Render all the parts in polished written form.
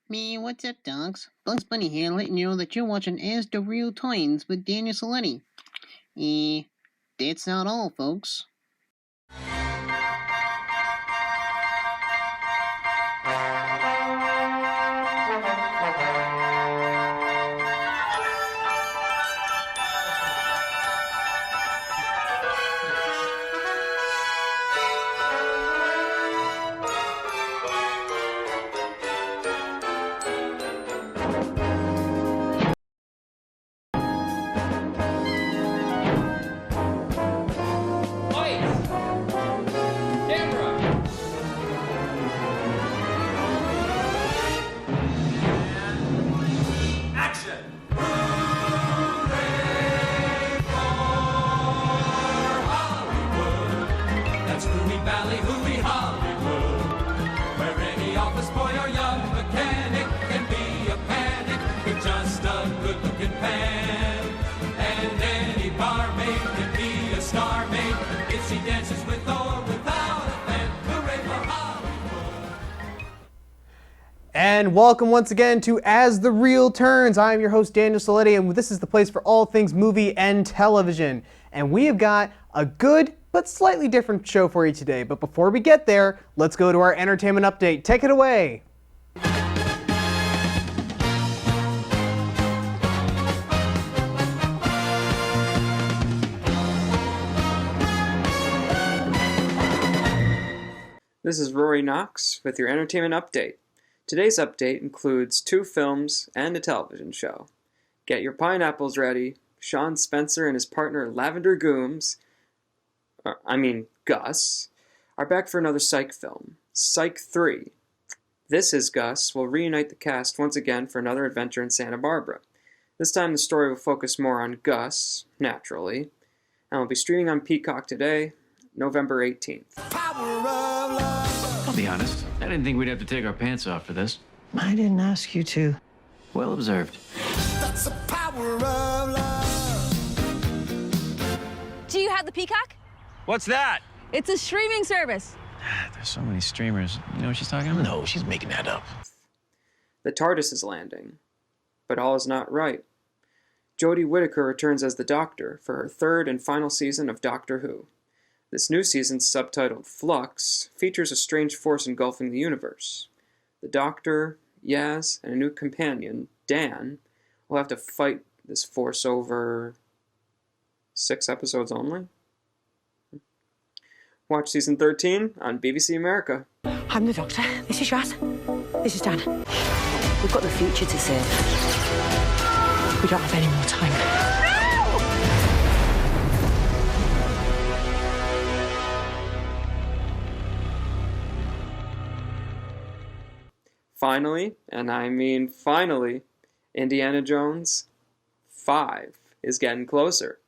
Me, what's up, dogs? Bugs Bunny here, letting you know that you're watching As the Real Toynes with Daniel Saletti. That's not all, folks. And welcome once again to As the Reel Turns. I am your host, Daniel Saletti, and this is the place for all things movie and television. And we have got a good but slightly different show for you today. But before we get there, let's go to our entertainment update. Take it away. This is Rory Knox with your entertainment update. Today's update includes 2 films and a television show. Get your pineapples ready. Sean Spencer and his partner Lavender Gus, are back for another Psych film, Psych 3. This Is Gus will reunite the cast once again for another adventure in Santa Barbara. This time the story will focus more on Gus, naturally, and will be streaming on Peacock today, November 18th. I'll be honest, I didn't think we'd have to take our pants off for this. I didn't ask you to. Well observed. That's the power of love. Do you have the Peacock? What's that? It's a streaming service. There's so many streamers. You know what she's talking about? No, she's making that up. The TARDIS is landing, but all is not right. Jodie Whittaker returns as the Doctor for her 3rd and final season of Doctor Who. This new season, subtitled Flux, features a strange force engulfing the universe. The Doctor, Yaz, and a new companion, Dan, will have to fight this force over 6 episodes only. Watch season 13 on BBC America. I'm the Doctor. This is Yaz. This is Dan. We've got the future to save. We don't have any more time. Finally, and I mean finally, Indiana Jones 5 is getting closer.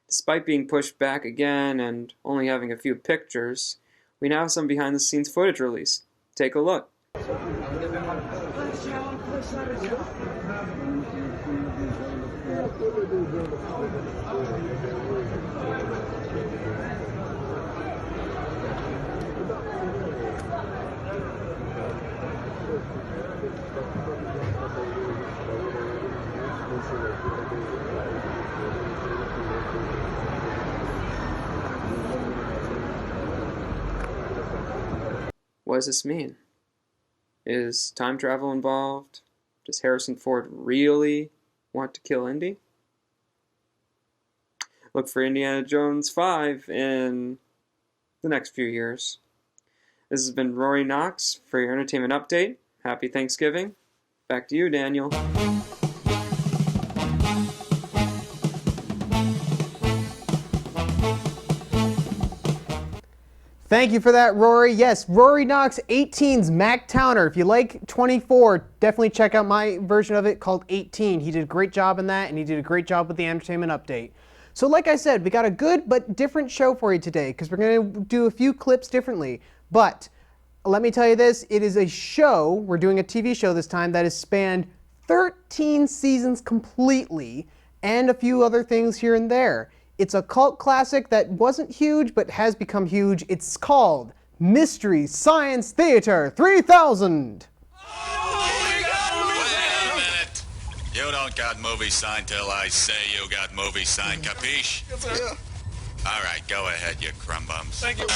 Despite being pushed back again and only having a few pictures, we now have some behind-the-scenes footage released. Take a look. What does this mean? Is time travel involved? Does Harrison Ford really want to kill Indy? Look for Indiana Jones 5 in the next few years. This has been Rory Knox for your entertainment update. Happy Thanksgiving. Back to you, Daniel. Thank you for that, Rory. Yes, Rory Knox 18's Mac Towner. If you like 24, definitely check out my version of it called 18. He did a great job in that, and he did a great job with the entertainment update. So like I said, we got a good but different show for you today because we're going to do a few clips differently. But let me tell you this, it is a show, we're doing a TV show this time, that has spanned 13 seasons completely, and a few other things here and there. It's a cult classic that wasn't huge but has become huge. It's called Mystery Science Theater 3000. You don't got movie sign till I say you got movie sign, capiche? All right, go ahead, you crumb bums. Thank you.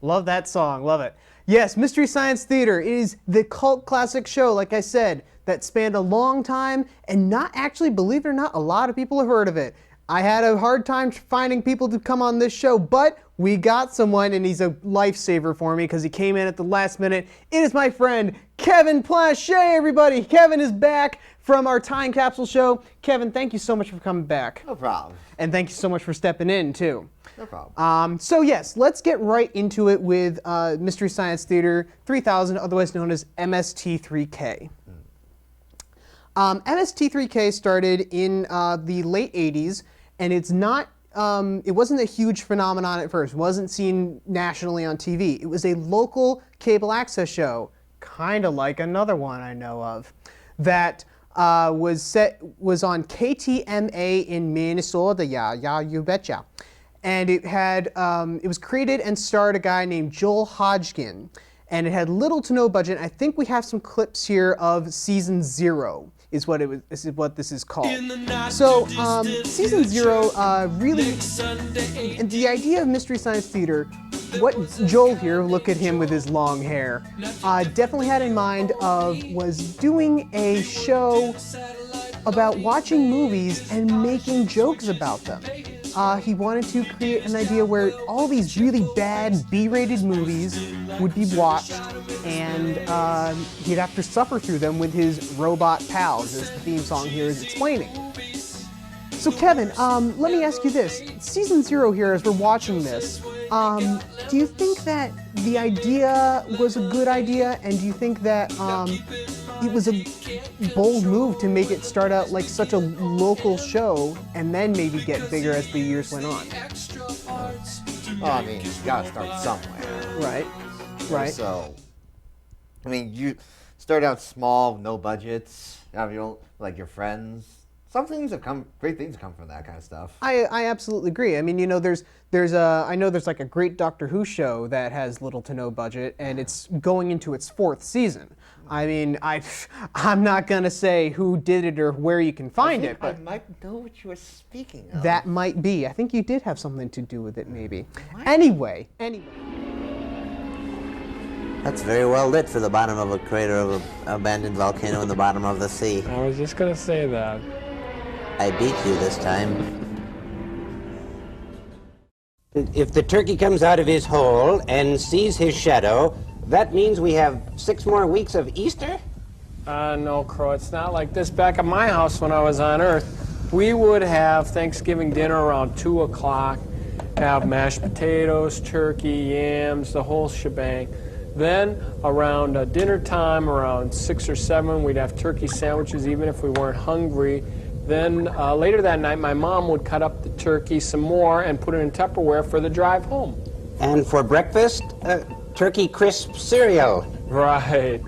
Love that song, love it. Yes, Mystery Science Theater is the cult classic show, like I said, that spanned a long time, and not actually, believe it or not, a lot of people have heard of it. I had a hard time finding people to come on this show, but we got someone, and he's a lifesaver for me because he came in at the last minute. It is my friend, Kevin Planchet, everybody. Kevin is back from our Time Capsule show. Kevin, thank you so much for coming back. No problem. And thank you so much for stepping in, too. No problem. So yes, let's get right into it with Mystery Science Theater 3000, otherwise known as MST3K. MST3K started in the late 80s, and it's not, it wasn't a huge phenomenon at first. It wasn't seen nationally on TV. It was a local cable access show, kind of like another one I know of, that was on KTMA in Minnesota. Yeah, you betcha. And it had, it was created and starred a guy named Joel Hodgkin, and it had little to no budget. I think we have some clips here of season 0. Is what it was. This is what this is called. So, season 0 really, and the idea of Mystery Science Theater, what Joel here, look at him with his long hair, definitely had in mind was doing a show about watching movies and making jokes about them. He wanted to create an idea where all these really bad B-rated movies would be watched, and he'd have to suffer through them with his robot pals, as the theme song here is explaining. So Kevin, let me ask you this. Season 0 here, as we're watching this, do you think that the idea was a good idea, and do you think that it was a bold move to make it start out like such a local show and then maybe get bigger as the years went on? Well, I mean, you gotta start somewhere. Right. So, I mean, you start out small, no budgets, have your own, like your friends. Some things have come, great things have come from that kind of stuff. I absolutely agree. I mean, you know, I know there's like a great Doctor Who show that has little to no budget, and it's going into its 4th season. I mean, I'm not gonna say who did it or where you can find it, but I might know what you were speaking of. that might be. I think you did have something to do with it, maybe. Anyway. That's very well lit for the bottom of a crater of an abandoned volcano in the bottom of the sea. I was just gonna say that. I beat you this time. If the turkey comes out of his hole and sees his shadow, that means we have 6 more weeks of Easter? No, Crow, it's not like this. Back at my house when I was on Earth, we would have Thanksgiving dinner around 2 o'clock, have mashed potatoes, turkey, yams, the whole shebang. Then around dinner time, around 6 or 7, we'd have turkey sandwiches even if we weren't hungry. Then later that night, my mom would cut up the turkey some more and put it in Tupperware for the drive home. And for breakfast, turkey crisp cereal. Right.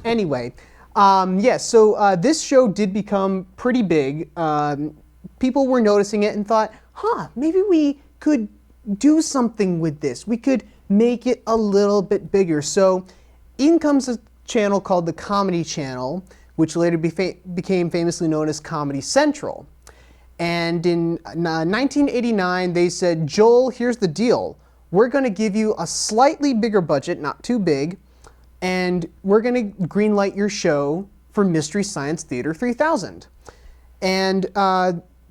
Anyway, yes, so this show did become pretty big. People were noticing it and thought, maybe we could do something with this. We could make it a little bit bigger. So in comes a channel called the Comedy Channel, which later became famously known as Comedy Central. And in 1989, they said, Joel, here's the deal. We're going to give you a slightly bigger budget, not too big, and we're going to greenlight your show for Mystery Science Theater 3000. And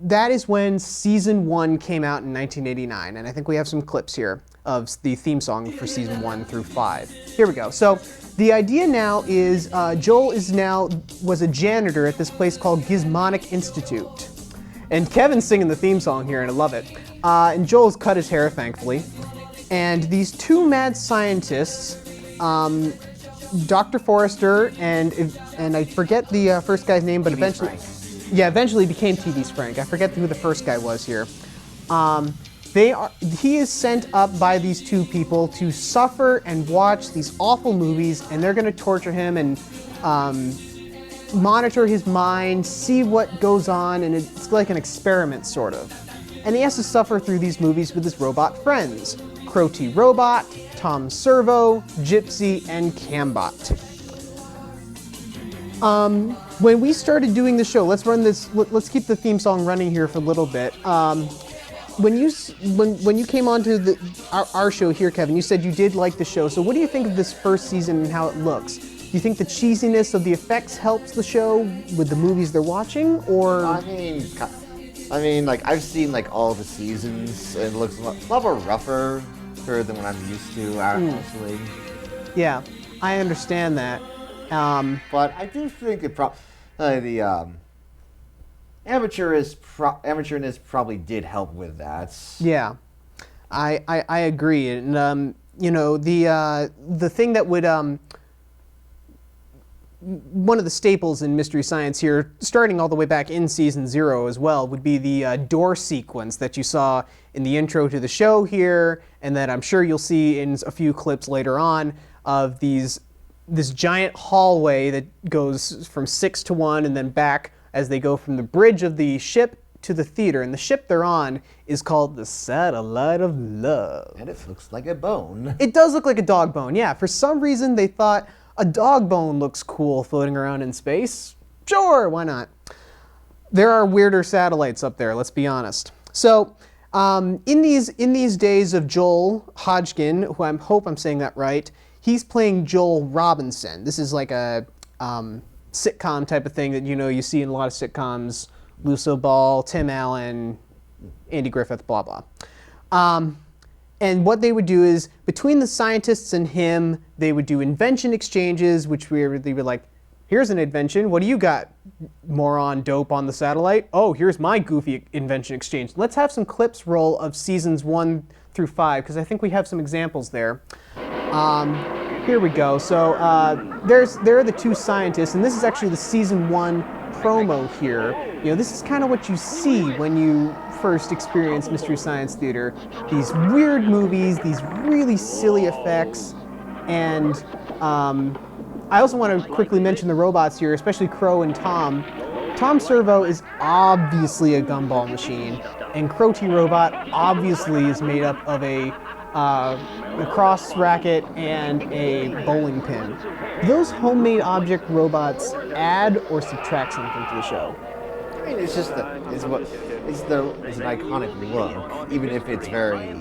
that is when season 1 came out in 1989, and I think we have some clips here of the theme song for season 1 through 5. Here we go. So the idea now is Joel was a janitor at this place called Gizmonic Institute. And Kevin's singing the theme song here, and I love it. And Joel's cut his hair, thankfully. And these two mad scientists, Dr. Forrester and I forget the first guy's name, but eventually became TV's Frank. I forget who the first guy was here. He is sent up by these two people to suffer and watch these awful movies, and they're going to torture him and monitor his mind, see what goes on, and it's like an experiment, sort of. And he has to suffer through these movies with his robot friends. Crow T. Robot, Tom Servo, Gypsy, and Cambot. When we started doing the show, let's keep the theme song running here for a little bit. When you came on to our show here, Kevin, you said you did like the show. So what do you think of this first season and how it looks? Do you think the cheesiness of the effects helps the show with the movies they're watching, or? I mean, like, I've seen like all the seasons, and it looks a lot more rougher than what I'm used to, honestly. Yeah, I understand that. But I do think the amateurishness probably did help with that. Yeah, I agree, and you know, the thing that would one of the staples in Mystery Science here, starting all the way back in season 0 as well, would be the door sequence that you saw in the intro to the show here, and that I'm sure you'll see in a few clips later on of this giant hallway that goes from 6 to 1 and then back as they go from the bridge of the ship to the theater. And the ship they're on is called the Satellite of Love. And it looks like a bone. It does look like a dog bone, yeah. For some reason they thought a dog bone looks cool floating around in space. Sure, why not? There are weirder satellites up there, let's be honest. So, in these days of Joel Hodgkin, who I hope I'm saying that right, he's playing Joel Robinson. This is like a sitcom type of thing that you see in a lot of sitcoms. Lucille Ball, Tim Allen, Andy Griffith, blah, blah. And what they would do is, between the scientists and him, they would do invention exchanges, which they were like, here's an invention. What do you got, moron dope on the satellite? Oh, here's my goofy invention exchange. Let's have some clips roll of seasons 1 through 5, because I think we have some examples there. Here we go. So there are the two scientists, and this is actually the season 1 promo here. This is kind of what you see when you first experience Mystery Science Theater. These weird movies, these really silly effects, and I also want to quickly mention the robots here, especially Crow and Tom. Tom Servo is obviously a gumball machine, and Crow T. Robot obviously is made up of a cross racket and a bowling pin. Those homemade object robots add or subtract something to the show? I mean, it's an iconic look, even if it's very,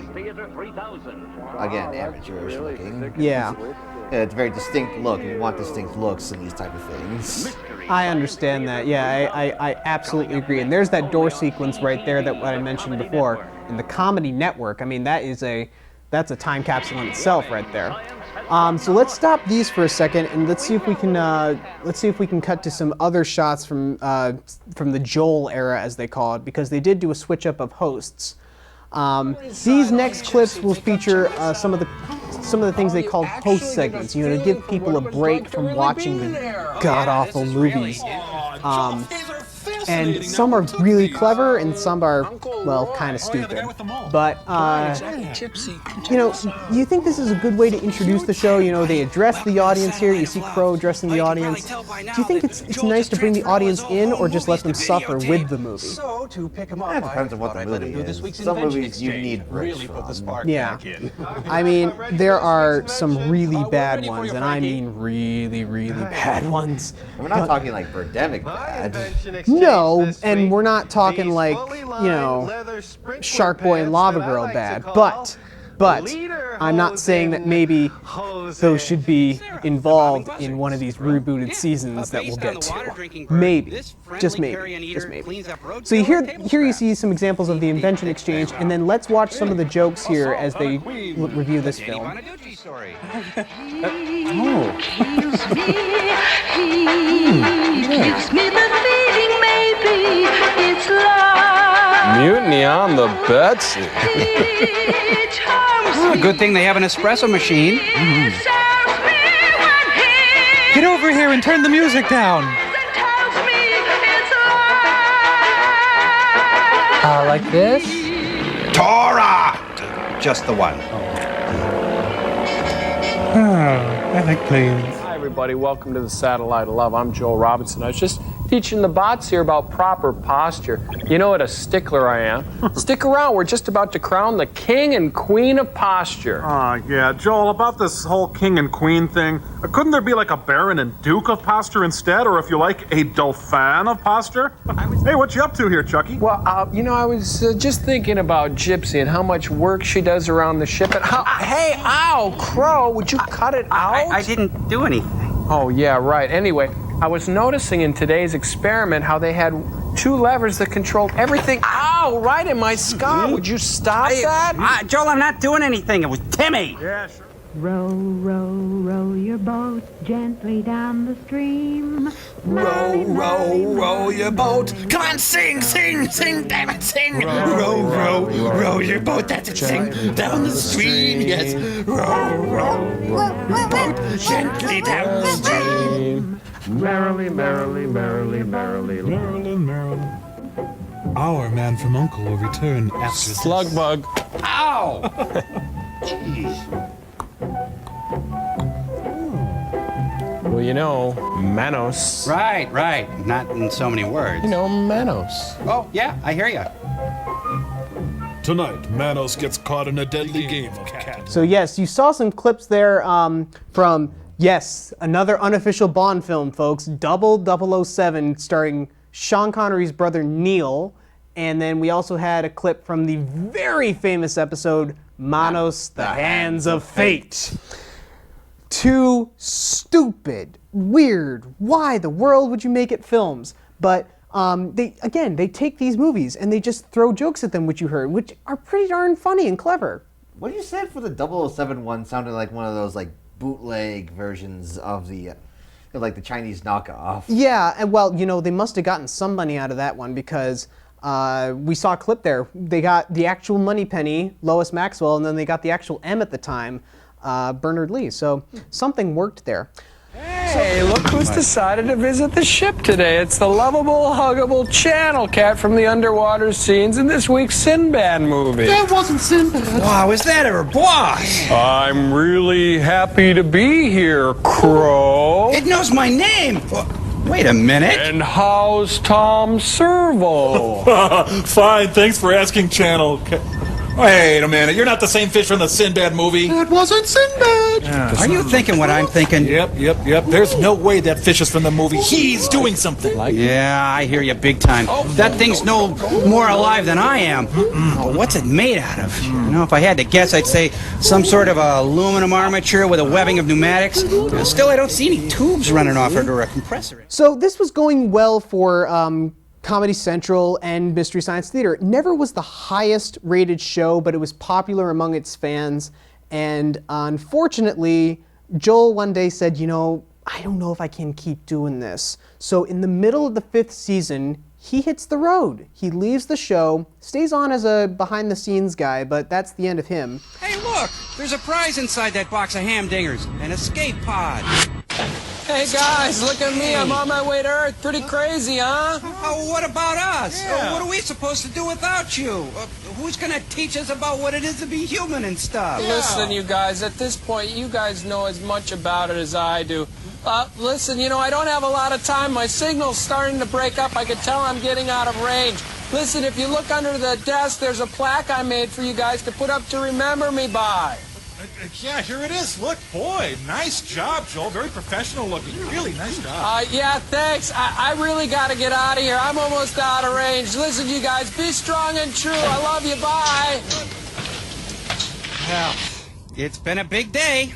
again, amateurish looking. Yeah. It's a very distinct look. You want distinct looks in these type of things. I understand that. Yeah, I absolutely agree. And there's that door sequence right there that what I mentioned before in the Comedy Network. I mean, that's a time capsule in itself right there. So let's stop these for a second and let's see if we can cut to some other shots from the Joel era, as they call it, because they did do a switch up of hosts. These next clips will feature some of the things they call host segments. To give people a break from watching the god awful movies. And some are really clever, and some are, well, kind of stupid. But, you think this is a good way to introduce the show? They address the audience here. You see Crow addressing the audience. Do you think it's nice to bring the audience in, or just let them suffer with the movie? That depends on what the movie is. Some movies you need breaks from. Yeah. I mean, there are some really bad ones, and I mean really, really bad ones. We're not talking like Birdemic bad. No, and we're not talking like, Shark Boy and Lava Girl bad, but But I'm not saying that maybe those should be involved in one of these rebooted seasons that we'll get to. Maybe. Just maybe. Just maybe. So here you see some examples of the invention exchange, and then let's watch some of the jokes here as they review this film. Mutiny on the Betsy. Good thing they have an espresso machine. Get over here and turn the music down. Like this? Torah! Just the one. I like planes. Hi, everybody. Welcome to the Satellite of Love. I'm Joel Robinson. I was just teaching the bots here about proper posture. You know what a stickler I am. Stick around. We're just about to crown the king and queen of posture. Yeah, Joel, about this whole king and queen thing, couldn't there be like a baron and duke of posture instead, or if you like, a dauphin of posture? Hey, what you up to here, Chucky? Well, I was just thinking about Gypsy and how much work she does around the ship. And how, hey, ow, Crow, would you cut it out? I didn't do anything. Oh, yeah, right. Anyway, I was noticing in today's experiment how they had 2 levers that controlled everything. Ow, right in my skull. Would you stop that? Joel, I'm not doing anything. It was Timmy. Yeah, sure. Row, row, row your boat gently down the stream. Row, row, row your boat. Come on, sing, sing, sing, damn it, sing. Row, row, row your boat, that's it, sing. Down the stream, yes. Row, row, row your boat gently down the stream. Merrily, merrily, merrily, merrily. Merrily, merrily. Our man from U.N.C.L.E. will return after Slug bug. Ow! Jeez. Well, you know, Manos. Right. Not in so many words. You know, Manos. Oh, yeah, I hear you. Tonight, Manos gets caught in a deadly game of cat. So yes, you saw some clips there from, yes, another unofficial Bond film, folks, 007, starring Sean Connery's brother Neil. And then we also had a clip from the very famous episode, Manos, the Hands of Fate. 2 stupid, weird, why the world would you make it films? But they take these movies and they just throw jokes at them, which you heard, which are pretty darn funny and clever. What you said for the 007 one sounded like one of those like bootleg versions of the like the Chinese knockoff. Yeah, and well, you know, they must have gotten some money out of that one because we saw a clip there. They got the actual Moneypenny, Lois Maxwell, and then they got the actual M at the time, Bernard Lee. So something worked there. Hey, look who's decided to visit the ship today. It's the lovable, huggable Channel Cat from the underwater scenes in this week's Sinbad movie. That wasn't Sinbad. Wow, is that her boss? I'm really happy to be here, Crow. It knows my name. Wait a minute. And how's Tom Servo? Fine, thanks for asking, Channel. Wait a minute, you're not the same fish from the Sinbad movie. That wasn't Sinbad. Yeah, Are you thinking what I'm thinking? Yep. There's no way that fish is from the movie. He's doing something. Yeah, I hear you big time. That thing's no more alive than I am. Oh, what's it made out of? You know, if I had to guess, I'd say some sort of aluminum armature with a webbing of pneumatics. Still, I don't see any tubes running off it or a compressor. So this was going well for Comedy Central and Mystery Science Theater. It never was the highest rated show, but it was popular among its fans. And unfortunately, Joel one day said, you know, I don't know if I can keep doing this. So in the middle of the 5th season, he hits the road. He leaves the show, stays on as a behind-the-scenes guy, but that's the end of him. Hey, look! There's a prize inside that box of ham dingers. An escape pod. Hey guys, look at me. I'm on my way to Earth. Pretty crazy, huh? Oh, what about us? Yeah. What are we supposed to do without you? Who's going to teach us about what it is to be human and stuff? Listen, you guys, at this point, you guys know as much about it as I do. Listen, you know, I don't have a lot of time. My signal's starting to break up. I can tell I'm getting out of range. Listen, if you look under the desk, there's a plaque I made for you guys to put up to remember me by. Yeah, here it is. Look, boy, nice job, Joel. Very professional looking. Really nice job. Yeah, thanks. I really got to get out of here. I'm almost out of range. Listen, you guys, be strong and true. I love you. Bye. Well, it's been a big day.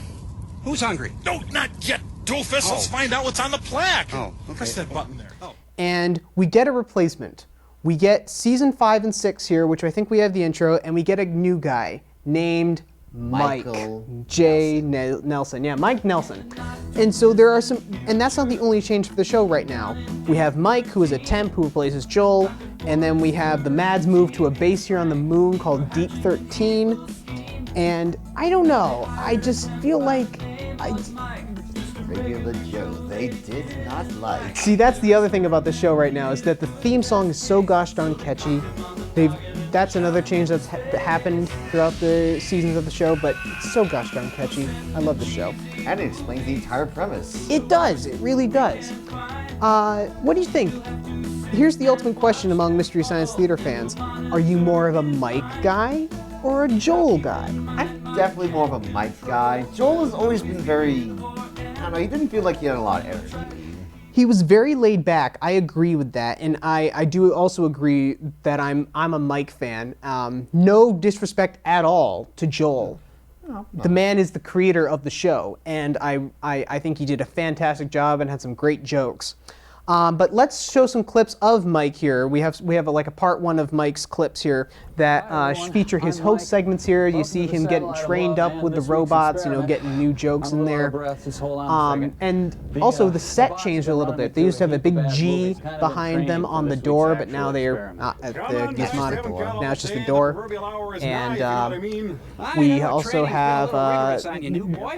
Who's hungry? No, not yet, doofus. Let's find out what's on the plaque. Oh, okay. Press that button there. Oh. And we get a replacement. We get season 5 and 6 here, which I think we have the intro, and we get a new guy named Michael Mike J. Nelson. Yeah, Mike Nelson. And so there are some, and that's not the only change for the show right now. We have Mike, who is a temp who replaces Joel, and then we have the Mads move to a base here on the moon called Deep 13. And I don't know, I just feel like Regular Joe, they did not like. See, that's the other thing about the show right now, is that the theme song is so gosh darn catchy. That's another change that's happened throughout the seasons of the show, but it's so gosh darn catchy. I love the show. And it explains the entire premise. It does, it really does. What do you think? Here's the ultimate question among Mystery Science Theater fans. Are you more of a Mike guy or a Joel guy? I'm definitely more of a Mike guy. Joel has always been very, I don't know, he didn't feel like he had a lot of energy. He was very laid back. I agree with that, and I do also agree that I'm a Mike fan. No disrespect at all to Joel. No. The man is the creator of the show, and I think he did a fantastic job and had some great jokes. But let's show some clips of Mike here. We have like a part 1 of Mike's clips here that feature his host segments here. You see him getting trained up with the robots, you know, getting new jokes in there. And also the set changed a little bit. They used to have a big G behind them on the door, but now they're at the Gizmotic door. Now it's just the door. And we also have,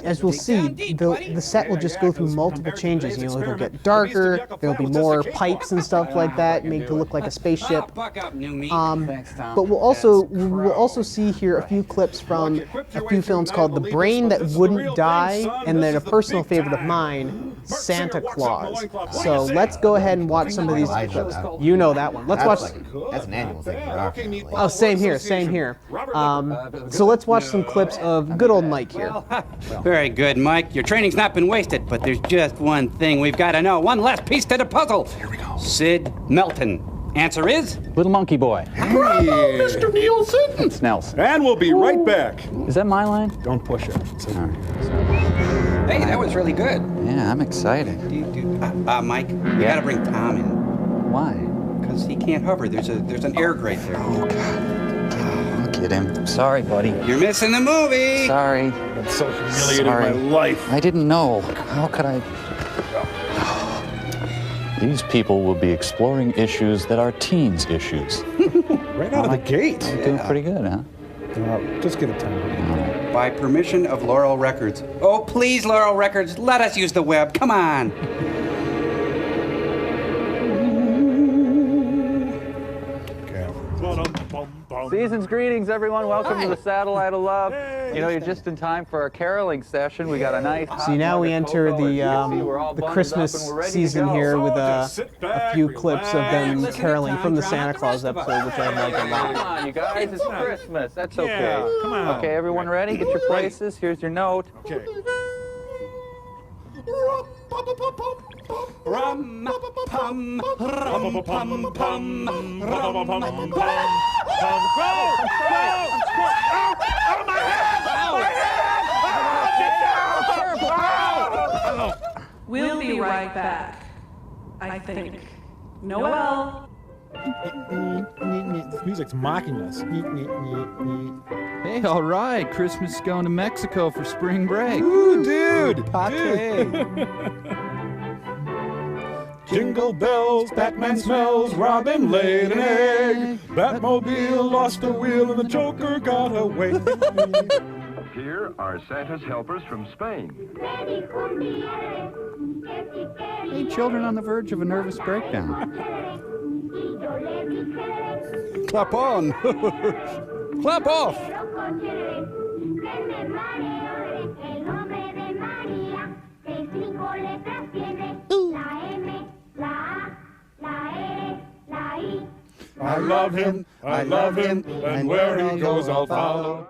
as we'll see, the set will just go through multiple changes. You know, it'll get darker. There'll be more pipes and stuff like that, made to look like a spaceship. But we'll also see here a few clips from a few films called The Brain That Wouldn't Die, and then a personal favorite of mine, Santa Claus. So let's go ahead and watch some of these clips. You know that one. Let's watch. That's an annual thing for our family. Oh, same here, same here. So let's watch some clips of good old Mike here. Very good, Mike. Your training's not been wasted, but there's just one thing we've got to know. One last piece to the puzzle. Here we go. Sid Melton. Answer is? Little Monkey Boy. Bravo, Mr. Nielsen! It's Nelson. And we'll be right back. Is that my line? Don't push it. Hey, that was really good. Yeah, I'm excited. Mike, you gotta bring Tom in. Why? Because he can't hover. There's an air grate there. Oh, God. I'll get him. Sorry, buddy. You're missing the movie. Sorry. I'm so humiliated in my life. I didn't know. How could I? These people will be exploring issues that are teens' issues. Right out of the gate. You're doing pretty good, huh? Just give it time. By permission of Laurel Records. Oh, please, Laurel Records, let us use the web. Come on. Season's greetings, everyone. Welcome to the Satellite of Love. You know, you're just in time for our caroling session. We got a nice. See, now we enter the Christmas season here with a few clips of them caroling from the Santa Claus episode, which I like a lot. Come on, you guys, it's Christmas. That's okay. Yeah, come on. Okay, everyone ready? Get your places. Here's your note. Okay. Rum, pum, rum, pum, pum, rum, We'll be right back. I think. Noel. This music's mocking us. Hey, all right. Christmas is going to Mexico for spring break. Ooh, dude. Pate. Jingle bells, Batman smells, Robin laid an egg. Batmobile lost a wheel and the Joker got away. Here are Santa's helpers from Spain. Hey, children on the verge of a nervous breakdown. Clap on. Clap off. I love him, and where he goes I'll follow.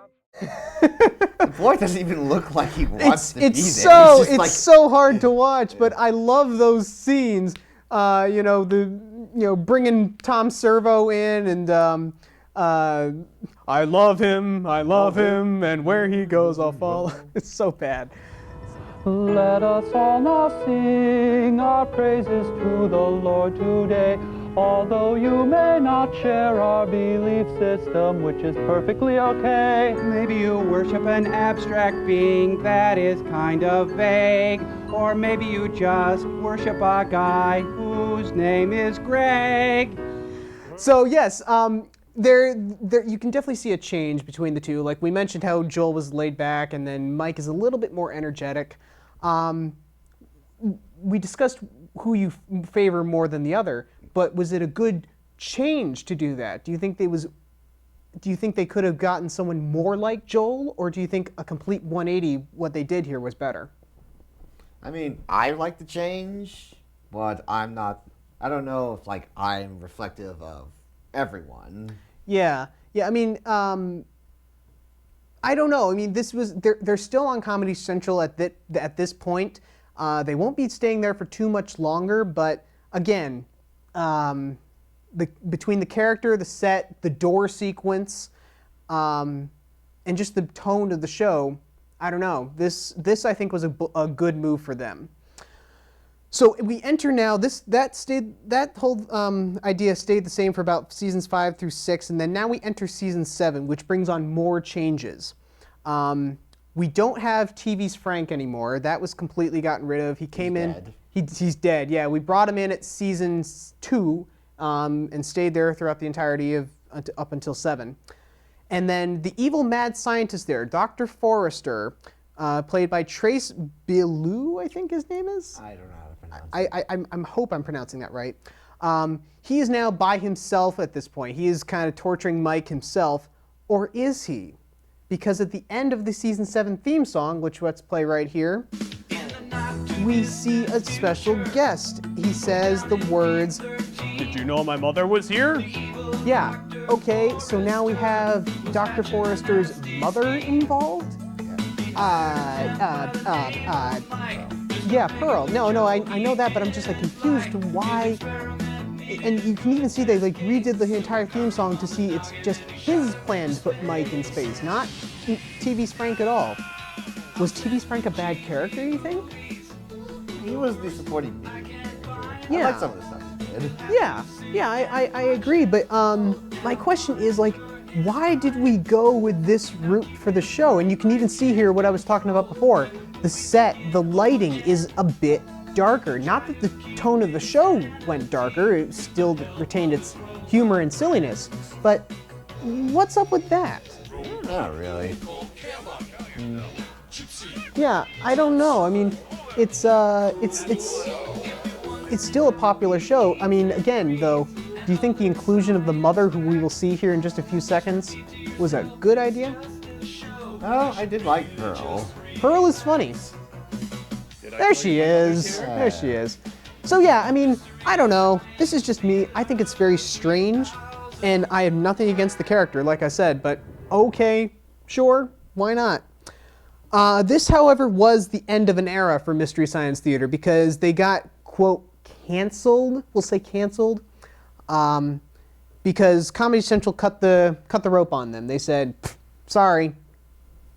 Boy, it doesn't even look like he wants to be there. It's so hard to watch, but I love those scenes. You know, bringing Tom Servo in, and I love him, and where he goes, I'll follow. It's so bad. Let us all now sing our praises to the Lord today. Although you may not share our belief system, which is perfectly okay. Maybe you worship an abstract being that is kind of vague. Or maybe you just worship a guy whose name is Greg. So yes, there you can definitely see a change between the two. Like we mentioned how Joel was laid back and then Mike is a little bit more energetic. We discussed who you favor more than the other, but was it a good change to do that? Do you think they could have gotten someone more like Joel, or do you think a complete 180 what they did here was better? I mean, I like the change, but I don't know if like I'm reflective of everyone. Yeah. I mean, I don't know. I mean, they're still on Comedy Central at this point. They won't be staying there for too much longer, but again, between the character, the set, the door sequence, and just the tone of the show, I don't know. This I think was a good move for them. So we enter now. That whole idea stayed the same for about seasons 5 through 6, and then now we enter season 7, which brings on more changes. We don't have TV's Frank anymore. That was completely gotten rid of. He came in. Dead. He's dead. Yeah, we brought him in at season 2 and stayed there throughout the entirety of up until 7. And then the evil mad scientist there, Dr. Forrester, played by Trace Beaulieu, I think his name is. I don't know how to pronounce it. I hope I'm pronouncing that right. He is now by himself at this point. He is kind of torturing Mike himself, or is he? Because at the end of the season 7 theme song, which let's play right here, we see a special guest. He says the words, "Did you know my mother was here?" Yeah, okay, so now we have Dr. Forrester's mother involved? Yeah, Pearl. No, I know that, but I'm just like confused why. And you can even see they like redid the entire theme song to see it's just his plan to put Mike in space, not TV's Frank at all. Was TV's Frank a bad character, you think? He was the supporting character. Yeah. I like some of the stuff he did. Yeah, I agree, but my question is like, why did we go with this route for the show? And you can even see here what I was talking about before. The set, the lighting is a bit darker. Not that the tone of the show went darker, it still retained its humor and silliness, but what's up with that? Not really. Yeah, I don't know. I mean, it's still a popular show. I mean, again, though, do you think the inclusion of the mother, who we will see here in just a few seconds, was a good idea? Oh, I did like Pearl. Pearl is funny. There she is. There she is. So yeah, I mean, I don't know. This is just me. I think it's very strange, and I have nothing against the character, like I said, but okay, sure, why not? This, however, was the end of an era for Mystery Science Theater because they got, quote, canceled. We'll say canceled. Because Comedy Central cut the rope on them. They said, sorry.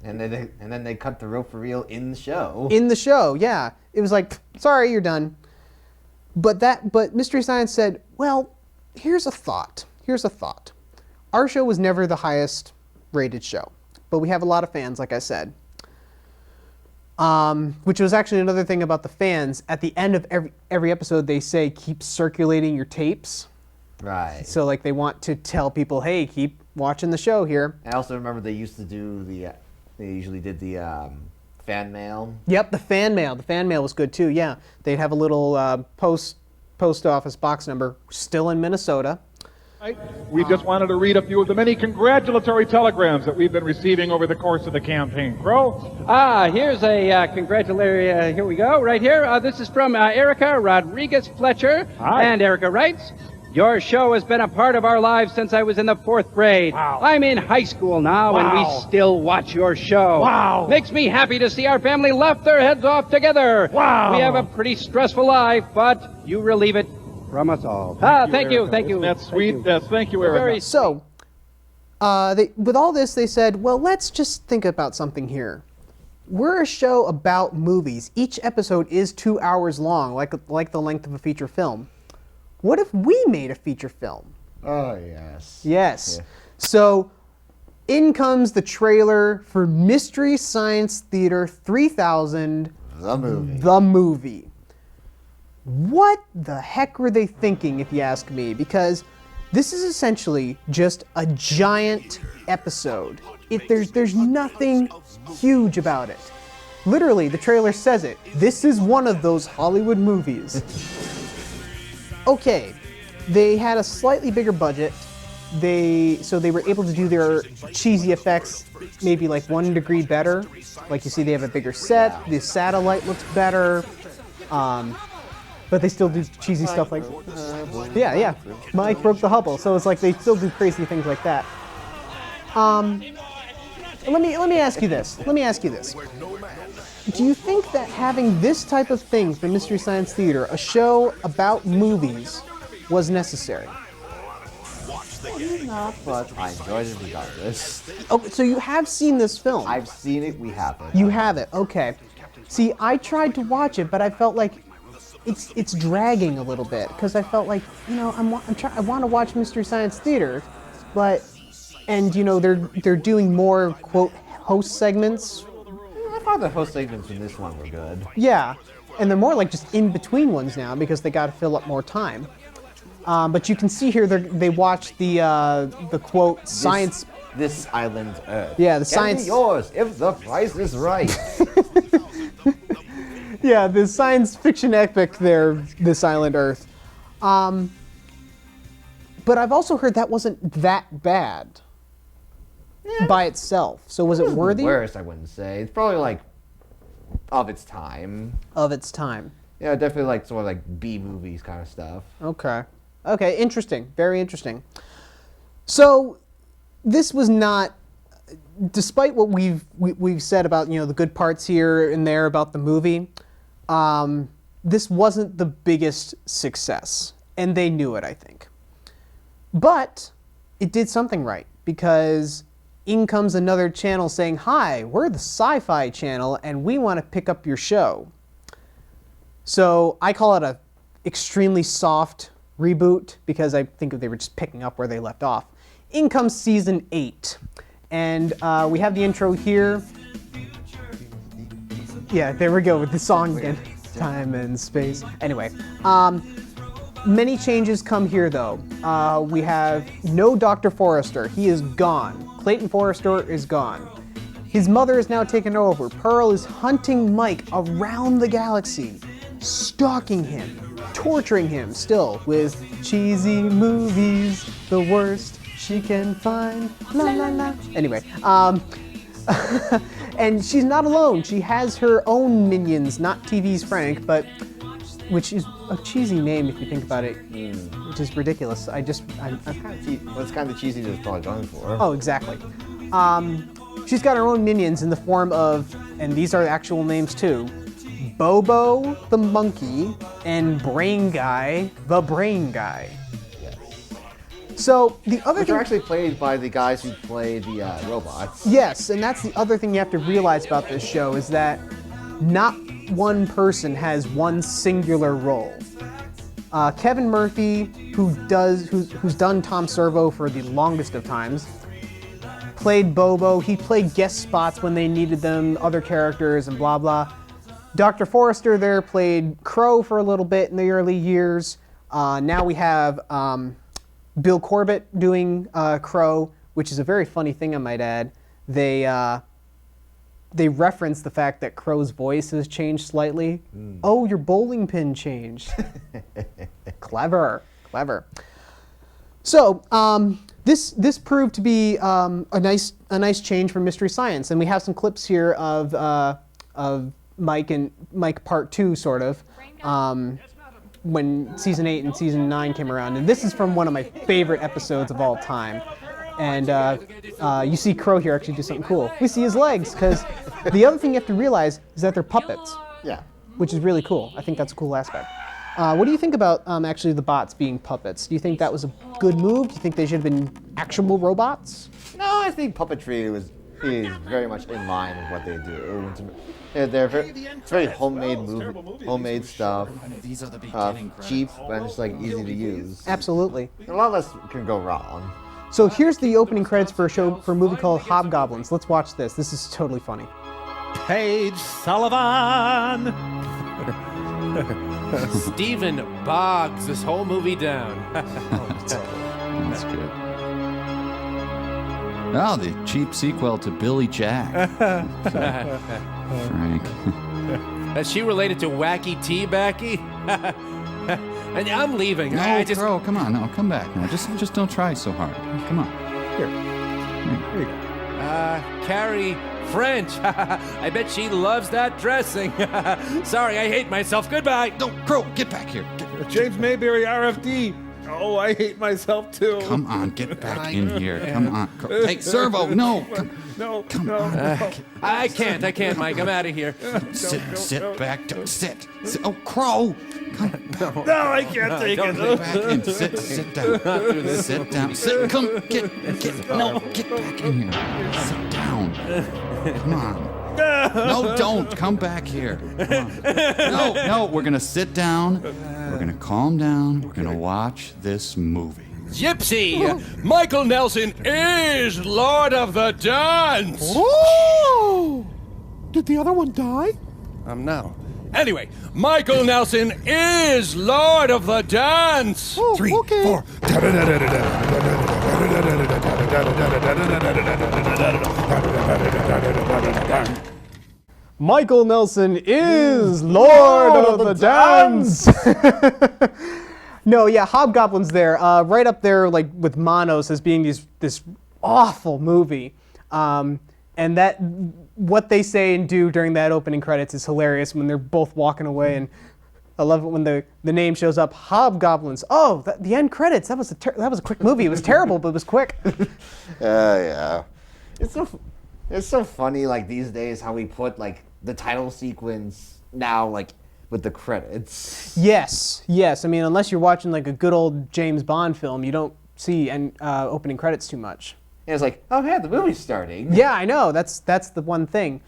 And then they cut the rope for real in the show. In the show, yeah. It was like, sorry, you're done. But Mystery Science said, well, here's a thought. Our show was never the highest rated show, but we have a lot of fans, like I said. Which was actually another thing about the fans. At the end of every episode, they say, keep circulating your tapes. Right. So like they want to tell people, hey, keep watching the show here. I also remember they used to do they usually did the fan mail. Yep, the fan mail. The fan mail was good too, yeah. They'd have a little post office box number, still in Minnesota. We just wanted to read a few of the many congratulatory telegrams that we've been receiving over the course of the campaign. Crow? Here's a congratulatory, here we go, right here. This is from Erica Rodriguez-Fletcher. Hi. And Erica writes, your show has been a part of our lives since I was in the 4th grade. Wow. I'm in high school now, and we still watch your show. Wow. Makes me happy to see our family laugh their heads off together. Wow. We have a pretty stressful life, but you relieve it from us all. Thank you. That's sweet. Yes, thank you, Erica. So, with all this, they said, well, let's just think about something here. We're a show about movies. Each episode is 2 hours long, like the length of a feature film. What if we made a feature film? Oh, yes. Yes. Yeah. So in comes the trailer for Mystery Science Theater 3000. The movie. The movie. What the heck were they thinking, if you ask me? Because this is essentially just a giant episode. There's nothing huge about it. Literally, the trailer says it. This is one of those Hollywood movies. Okay, they had a slightly bigger budget. So they were able to do their cheesy effects maybe like 1 degree better. Like you see, they have a bigger set. The satellite looks better. But they still do cheesy stuff like, yeah, Mike broke the Hubble. So it's like they still do crazy things like that. Let me ask you this. Do you think that having this type of thing for Mystery Science Theater, a show about movies, was necessary? Not, but I enjoyed it regardless. Oh, so you have seen this film? I've seen it, we haven't. You have it, okay. See, I tried to watch it, but I felt like it's dragging a little bit, because I felt like, I want to watch Mystery Science Theater, and they're doing more, quote, host segments. I thought the host segments in this one were good. Yeah, and they're more like just in-between ones now, because they got to fill up more time. But you can see here they watched the quote science. This island's Earth. Yeah, the Can science. be yours if the price is right. Yeah, the science fiction epic there, This Island Earth. But I've also heard that wasn't that bad by itself. So was it worthy? Worse, I wouldn't say. It's probably like of its time. Of its time. Yeah, definitely like sort of like B movies kind of stuff. Okay, interesting. Very interesting. So this was not, despite what we've said about the good parts here and there about the movie, this wasn't the biggest success, and they knew it, I think. But it did something right, because in comes another channel saying, "Hi, we're the Sci-Fi Channel, and we want to pick up your show." So I call it a extremely soft reboot, because I think they were just picking up where they left off. In comes season 8, and we have the intro here. Yeah, there we go with the song again. Time and space. Anyway, many changes come here though. We have no Dr. Forrester. He is gone. Clayton Forrester is gone. His mother is now taken over. Pearl is hunting Mike around the galaxy, stalking him, torturing him still with cheesy movies, the worst she can find. La la la. Anyway, and she's not alone. She has her own minions, not TV's Frank, but which is a cheesy name if you think about it, which is ridiculous. Well, it's kind of cheesy to probably going for. Oh, exactly. She's got her own minions in the form of, and these are actual names too, Bobo the monkey and Brain Guy the Brain Guy. Yes. So the other Which thing, are actually played by the guys who play the robots. yes, and that's the other thing you have to realize about this show is that not one person has one singular role. Kevin Murphy, who's done Tom Servo for the longest of times, played Bobo. He played guest spots when they needed them, other characters, and blah blah. Dr. Forrester there played Crow for a little bit in the early years. Now we have Bill Corbett doing Crow, which is a very funny thing, I might add. They reference the fact that Crow's voice has changed slightly. Oh, your bowling pin changed. Clever. So this proved to be a nice change for Mystery Science, and we have some clips here of Mike Part 2, sort of, when Season 8 and Season 9 came around. And this is from one of my favorite episodes of all time. And you see Crow here actually do something cool. We see his legs, because the other thing you have to realize is that they're puppets. Yeah. Which is really cool. I think that's a cool aspect. What do you think about actually the bots being puppets? Do you think that was a good move? Do you think they should have been actual robots? No, I think puppetry is very much in line with what they do. They're very homemade stuff. These are the beginning cheap, but it's like easy to use. Absolutely. A lot less can go wrong. So here's the opening credits for a movie called Hobgoblins. Let's watch this. This is totally funny. Paige Sullivan. Stephen bogs this whole movie down. That's good. Oh, the cheap sequel to Billy Jack. Frank. Is she related to Wacky T-Backy? And I'm leaving. No, bro, come on. No, come back now. Just don't try so hard. Come on. Here you go. Carrie French. I bet she loves that dressing. Sorry, I hate myself. Goodbye. No, Crow, get back here. James Mayberry, RFD. Oh, I hate myself too. Come on, get back in here. Come on. Hey, Servo, no. No. I can't, Mike. I'm out of here. Sit back. Sit. Oh, Crow. No, I can't take it. Get back in. Sit down. Sit down. Get back in here. Sit down. Come on. No, don't. Come back here. Come on. No, we're going to sit down. We're going to calm down. We're going to watch this movie. Gypsy! Michael Nelson is Lord of the Dance! Oh! Did the other one die? No. Anyway, Michael Nelson is Lord of the Dance! 3, 4. Michael Nelson is Lord of the Dance! No, yeah, Hobgoblins there, right up there, like with Monos as being this awful movie, and that what they say and do during that opening credits is hilarious when they're both walking away, and I love it when the name shows up, Hobgoblins. Oh, the end credits. That was a quick movie. It was terrible, but it was quick. Yeah, it's so funny like these days how we put like the title sequence now like with the credits. Yes. I mean, unless you're watching like a good old James Bond film, you don't see opening credits too much. And it's like, oh yeah, the movie's starting. Yeah, I know. That's the one thing.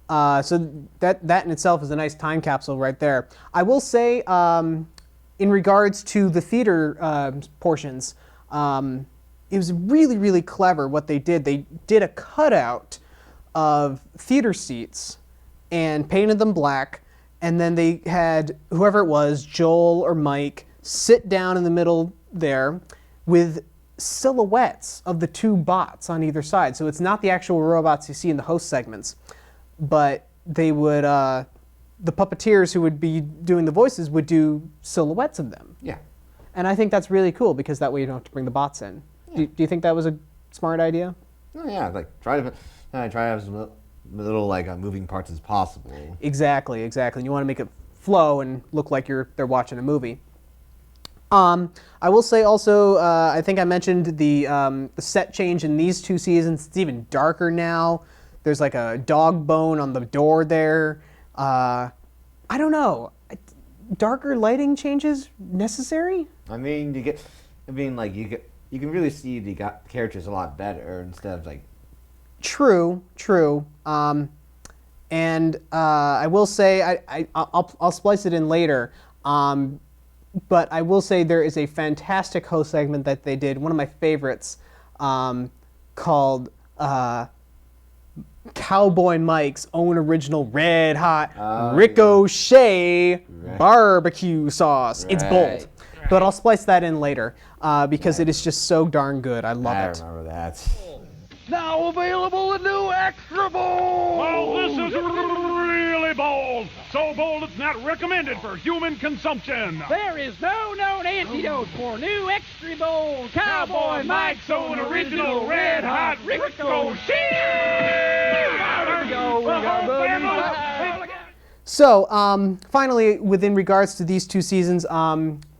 So that in itself is a nice time capsule right there. I will say, in regards to the theater portions, it was really, really clever what they did. They did a cutout of theater seats and painted them black. And then they had whoever it was, Joel or Mike, sit down in the middle there with silhouettes of the two bots on either side. So it's not the actual robots you see in the host segments, but they would, the puppeteers who would be doing the voices would do silhouettes of them. Yeah. And I think that's really cool because that way you don't have to bring the bots in. Yeah. Do you think that was a smart idea? Oh yeah, like try to have as little like moving parts as possible. Exactly. You want to make it flow and look like they're watching a movie. I will say also, I think I mentioned the set change in these two seasons. It's even darker now. There's like a dog bone on the door there. I don't know. Darker lighting changes necessary? I mean, you can really see the characters a lot better instead of like. True. And I will say I'll splice it in later. But I will say there is a fantastic host segment that they did, one of my favorites, called Cowboy Mike's own original Red Hot Ricochet barbecue sauce. Right. It's bold. But I'll splice that in later because it is just so darn good. I love it. I remember that. Now available a new Extra Bold! Oh, this is really bold! So bold it's not recommended for human consumption! There is no known antidote for new Extra Bold Cowboy Mike's own original Red Hot Ricochet! There we go! We got So, finally, within regards to these two seasons,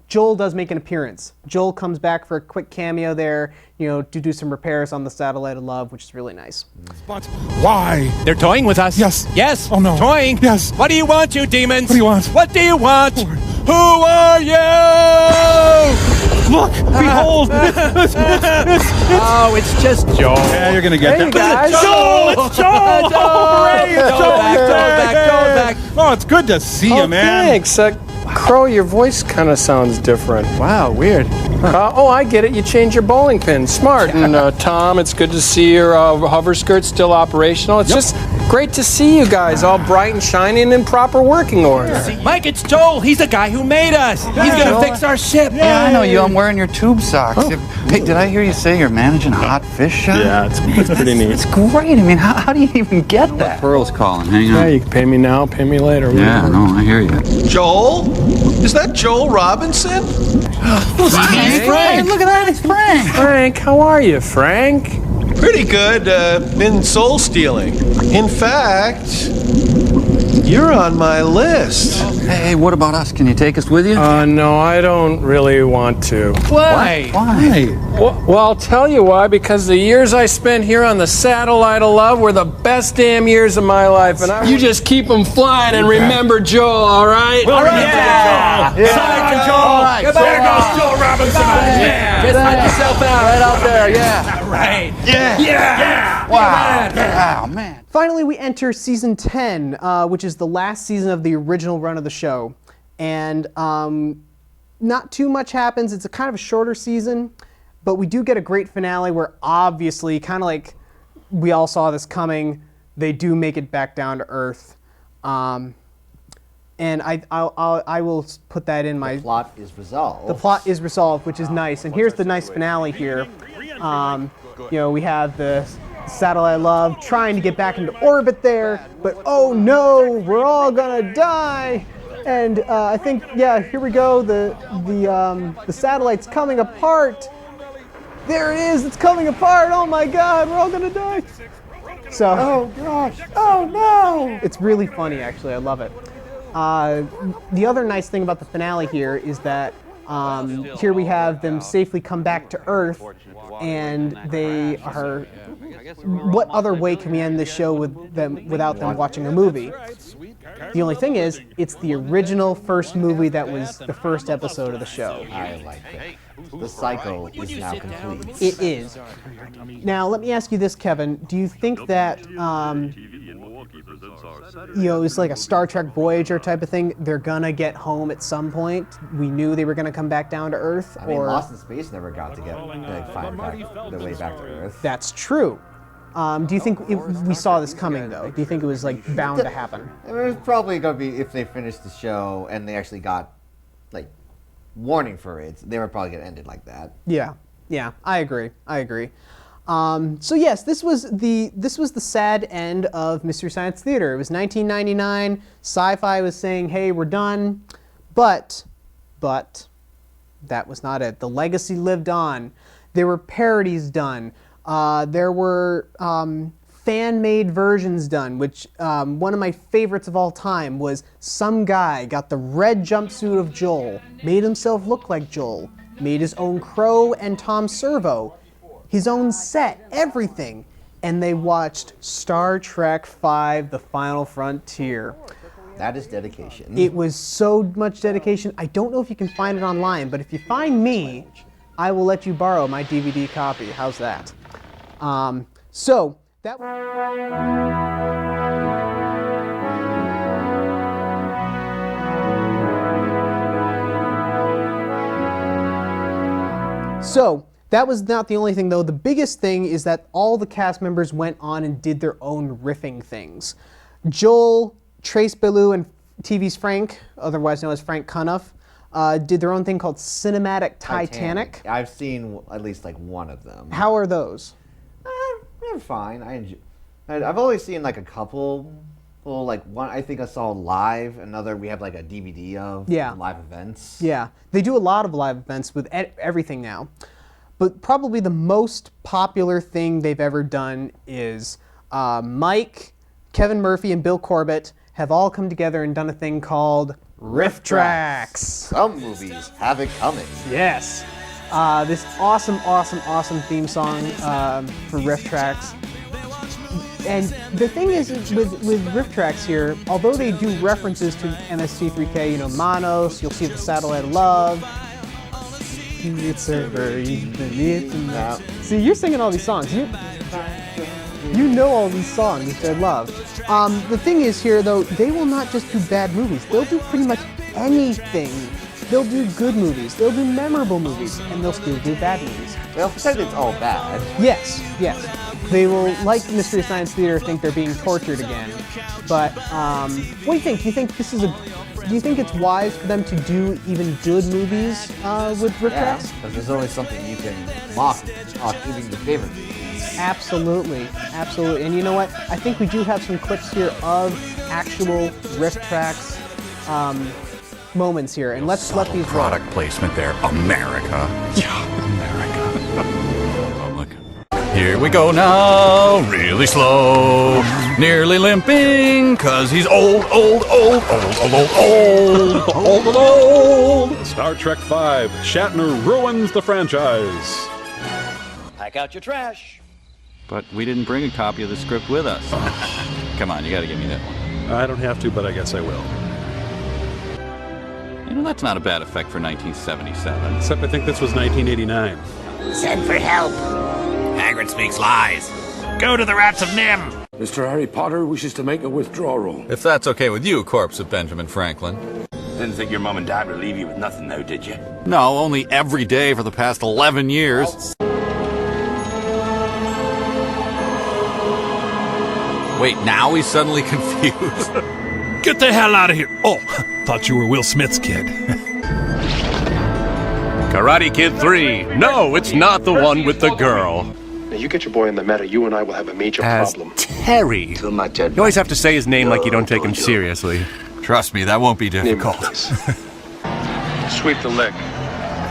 Joel does make an appearance. Joel comes back for a quick cameo there, to do some repairs on the Satellite of Love, which is really nice. But why? They're toying with us. Yes. Yes. Oh no. Toying. Yes. What do you want, you demons? What do you want? What do you want? Who are you? Look, behold! Oh, it's just Joel. Yeah, you're gonna get Hey, that. guys. Joel! It's Joel! Hooray! It's Joel back. Oh, it's good to see you, man. Thanks. Crow, your voice kind of sounds different. Wow, weird. Oh, I get it. You changed your bowling pin. Smart. And Tom, it's good to see your hover skirt still operational. It's just great to see you guys all bright and shiny and in proper working order. Mike, it's Joel. He's the guy who made us. He's gonna fix our ship. Yeah, I know you. I'm wearing your tube socks. Hey, did I hear you say you're managing a hot fish shop? Yeah, it's pretty neat. It's great. I mean, how do you even get that? Pearl's calling. Hang on. Yeah, you can pay me now, pay me later. Yeah, no, I hear you. Joel? Is that Joel Robinson? Frank! Look at that, it's Frank! Frank, how are you, Frank? Pretty good. Been soul stealing. In fact, you're on my list. Hey, what about us? Can you take us with you? No, I don't really want to. Why? Well, I'll tell you why. Because the years I spent here on the Satellite of Love were the best damn years of my life, and you just keep them flying and remember Joel, all right? All right, Joel. Sorry, Joel. There goes Joel Robinson. Yeah. Just let yourself out. Right out there, yeah. Right. Yeah. Wow. Wow, man. Finally, we enter season 10, which is the last season of the original run of the show. And not too much happens. It's a kind of a shorter season, but we do get a great finale where obviously, kind of like we all saw this coming, they do make it back down to Earth. And I will put that in my... The plot is resolved. The plot is resolved, which is nice. And here's the nice finale here. You know, we have the Satellite Love trying to get back into orbit there, but oh no, we're all gonna die. And I think, yeah, here we go. The satellite's coming apart. There it is. It's coming apart. Oh my God, we're all gonna die. So. Oh gosh. Oh no. It's really funny, actually. I love it. The other nice thing about the finale here is that here we have them safely come back to Earth, and they are. What other way can we end this show without them watching a movie? The only thing is, it's the original first movie that was the first episode of the show. I like that. The cycle is now complete. It is. Now, let me ask you this, Kevin. Do you think that, it's like a Star Trek Voyager type of thing? They're gonna get home at some point? We knew they were gonna come back down to Earth? I mean, Lost in Space never got to find their way back to Earth. That's true. Do you think we saw this coming, though? Do you think it was like bound to happen? It was probably going to be, if they finished the show and they actually got like warning for it, they were probably going to end it like that. Yeah, I agree. So yes, this was the sad end of Mystery Science Theater. It was 1999. Sci-Fi was saying, "Hey, we're done," but that was not it. The legacy lived on. There were parodies done. There were fan-made versions done, which one of my favorites of all time was some guy got the red jumpsuit of Joel, made himself look like Joel, made his own Crow and Tom Servo, his own set, everything, and they watched Star Trek V: The Final Frontier. That is dedication. It was so much dedication. I don't know if you can find it online, but if you find me, I will let you borrow my DVD copy. How's that? So that. So that was not the only thing, though. The biggest thing is that all the cast members went on and did their own riffing things. Joel, Trace Bellew, and TV's Frank, otherwise known as Frank Conniff, did their own thing called Cinematic Titanic. I've seen at least like one of them. How are those? They're fine. I've only seen like a couple. Well, like one I think I saw live. Another we have like a DVD of live events. Yeah, they do a lot of live events with everything now. But probably the most popular thing they've ever done is Mike, Kevin Murphy, and Bill Corbett have all come together and done a thing called Riff Tracks. Some movies have it coming. Yes. This awesome theme song for Riff Tracks. And the thing is with Riff Tracks here, although they do references to MST3K, Manos, you'll see the Satellite of Love, It's over, even now. See, you're singing all these songs. You know all these songs, which I love. The thing is here, though, they will not just do bad movies. They'll do pretty much anything. They'll do good movies. They'll do memorable movies, and they'll still do bad movies. They'll pretend it's all bad. Yes. They will, like Mystery Science Theater, think they're being tortured again. But what do you think? Do you think it's wise for them to do even good movies with RiffTrax? Because there's always something you can mock even the favorite movies. Absolutely. And you know what? I think we do have some clips here of actual RiffTrax moments here, and let's let these roll. Product placement there, America. Here we go now, really slow, nearly limping, cause he's old. Star Trek V, Shatner ruins the franchise. Pack out your trash. But we didn't bring a copy of the script with us. Come on, you gotta give me that one. I don't have to, but I guess I will. You know, that's not a bad effect for 1977. Except I think this was 1989. Send for help. Hagrid speaks lies. Go to the Rats of Nim. Mr. Harry Potter wishes to make a withdrawal. If that's okay with you, corpse of Benjamin Franklin. Didn't think your mom and dad would leave you with nothing, though, did you? No, only every day for the past 11 years. Wait, now he's suddenly confused. Get the hell out of here! Oh, thought you were Will Smith's kid. Karate Kid 3. No, it's not the one with the girl. Now you get your boy in the matter, you and I will have a major problem. Terry. Too much advice. You always have to say his name like you don't take him seriously. Trust me, that won't be difficult. Sweep the leg.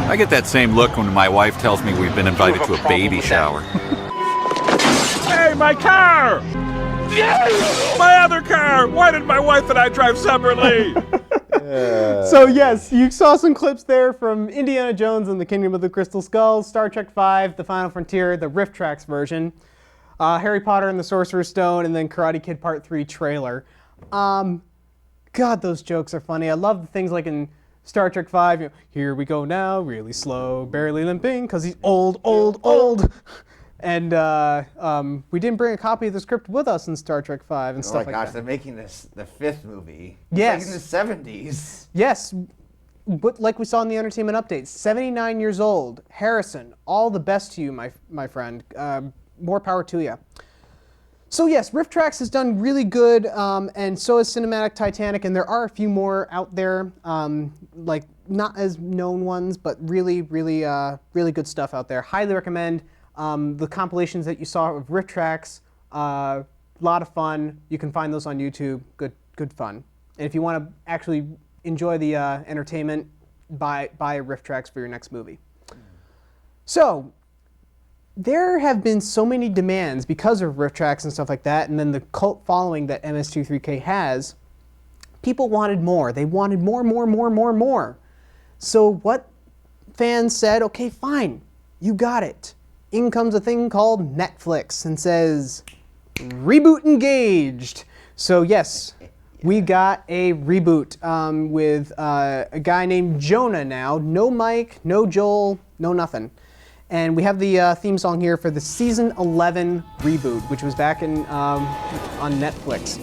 I get that same look when my wife tells me we've been invited to a baby shower. Hey, my car! My other car! Why did my wife and I drive separately? So yes, you saw some clips there from Indiana Jones and the Kingdom of the Crystal Skull, Star Trek V, The Final Frontier, the RiffTrax version, Harry Potter and the Sorcerer's Stone, and then Karate Kid Part 3 trailer. God, those jokes are funny. I love the things like in Star Trek V, here we go now, really slow, barely limping, because he's old. And we didn't bring a copy of the script with us in Star Trek V and stuff like that. Oh my gosh, they're making this the 5th movie. Yes. It's like in the 70s. Yes, but like we saw in the entertainment update, 79 years old. Harrison, all the best to you, my friend. More power to you. So yes, RiffTrax has done really good, and so has Cinematic Titanic, and there are a few more out there, like not as known ones, but really good stuff out there. Highly recommend. The compilations that you saw of RiffTrax, a lot of fun. You can find those on YouTube. Good fun. And if you want to actually enjoy the entertainment, buy a RiffTrax for your next movie. So there have been so many demands because of RiffTrax and stuff like that, and then the cult following that MS23K has. People wanted more. They wanted more. So what fans said, okay, fine, you got it. In comes a thing called Netflix and says, reboot engaged. So yes, we got a reboot with a guy named Jonah now. No Mike, no Joel, no nothing. And we have the theme song here for the season 11 reboot, which was back in on Netflix.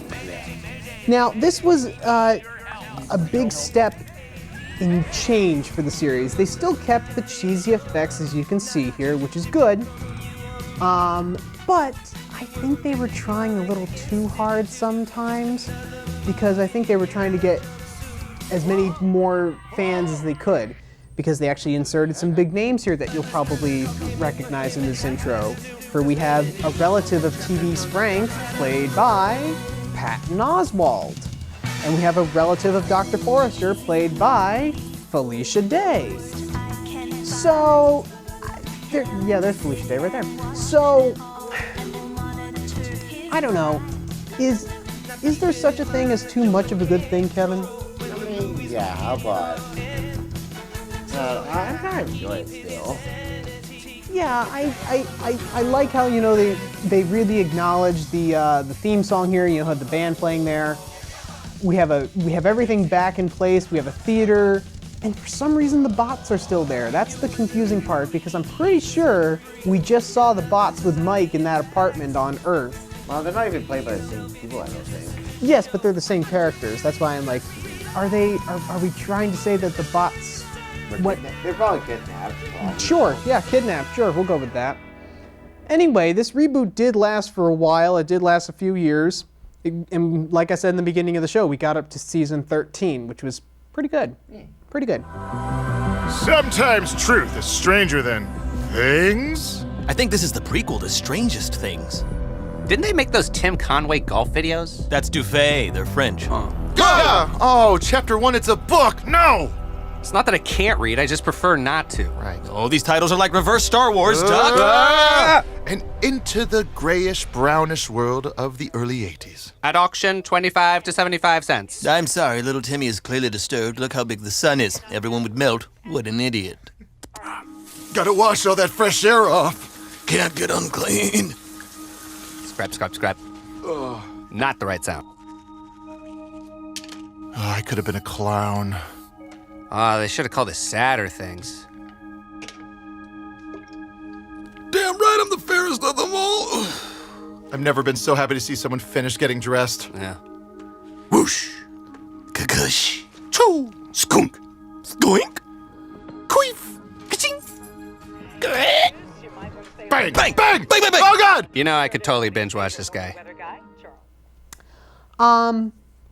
Now, this was a big step in change for the series. They still kept the cheesy effects, as you can see here, which is good. But I think they were trying a little too hard sometimes, because I think they were trying to get as many more fans as they could, because they actually inserted some big names here that you'll probably recognize in this intro. For we have a relative of TV's Frank, played by Patton Oswalt. And we have a relative of Dr. Forrester, played by Felicia Day. So, there's Felicia Day right there. So, I don't know. Is there such a thing as too much of a good thing, Kevin? I mean, yeah, but I kind of enjoy it still. Yeah, I like how, you know, they really acknowledge the theme song here. You know, have the band playing there. We have everything back in place. We have a theater, And for some reason, the bots are still there. That's the confusing part, because I'm pretty sure we just saw the bots with Mike in that apartment on Earth. Well, they're not even played by the same people, I don't think. Yes, but they're the same characters. That's why I'm like, are we trying to say that the bots... They're probably kidnapped. Probably. Sure, yeah, kidnapped. Sure, we'll go with that. Anyway, this reboot did last for a while. It did last a few years. And like I said in the beginning of the show, we got up to season 13, which was pretty good. Pretty good. Sometimes truth is stranger than things. I think this is the prequel to Strangest Things. Didn't they make those Tim Conway golf videos? That's Dufay. They're French, huh? Oh, chapter 1, it's a book. No! It's not that I can't read, I just prefer not to. Right. Oh, these titles are like reverse Star Wars, Duck! And into the grayish, brownish world of the early 80s. At auction, 25 to 75 cents. I'm sorry, little Timmy is clearly disturbed. Look how big the sun is. Everyone would melt. What an idiot. Gotta wash all that fresh air off. Can't get unclean. Scrap, scrap, scrap. Not the right sound. Oh, I could have been a clown. They should have called it Sadder Things. Damn right, I'm the fairest of them all. I've never been so happy to see someone finish getting dressed. Yeah. Whoosh. Kakush. Choo. Skunk. Skoink. Queef. Ka-ching. Bang, bang, bang, bang, bang, bang. Oh, God! You know, I could totally binge watch this guy.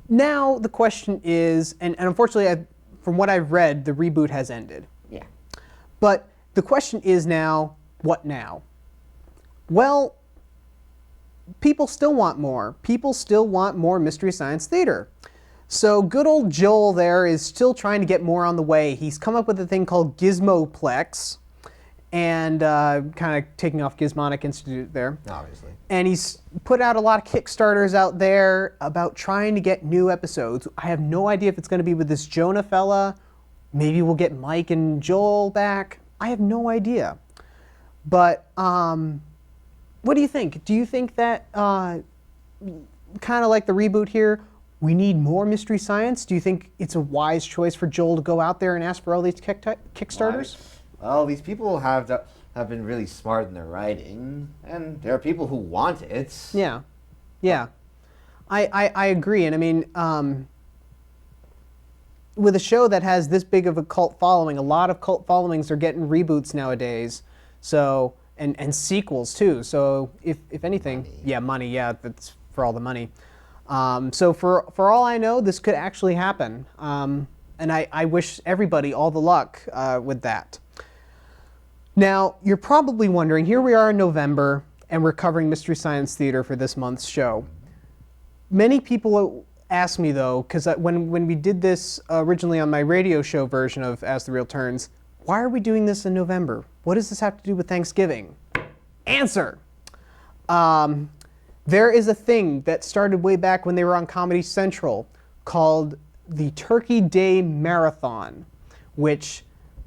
Now the question is, and unfortunately, from what I've read, the reboot has ended. Yeah. But the question is now, what now? Well, people still want more. People still want more Mystery Science Theater. So good old Joel there is still trying to get more on the way. He's come up with a thing called Gizmoplex, and kind of taking off Gizmonic Institute there. Obviously. And he's put out a lot of Kickstarters out there about trying to get new episodes. I have no idea if it's going to be with this Jonah fella. Maybe we'll get Mike and Joel back. I have no idea. But what do you think? Do you think that, kind of like the reboot here, we need more Mystery Science? Do you think it's a wise choice for Joel to go out there and ask for all these Kickstarters? Well, these people have been really smart in their writing, and there are people who want it. Yeah, yeah, I agree. And I mean, with a show that has this big of a cult following, a lot of cult followings are getting reboots nowadays. So and sequels too. So if anything, money. Yeah, that's for all the money. So for all I know, this could actually happen. And I wish everybody all the luck with that. Now, you're probably wondering, here we are in November, and we're covering Mystery Science Theater for this month's show. Many people ask me, though, because when we did this originally on my radio show version of As the Real Turns, why are we doing this in November? What does this have to do with Thanksgiving? Answer! There is a thing that started way back when they were on Comedy Central called the Turkey Day Marathon, which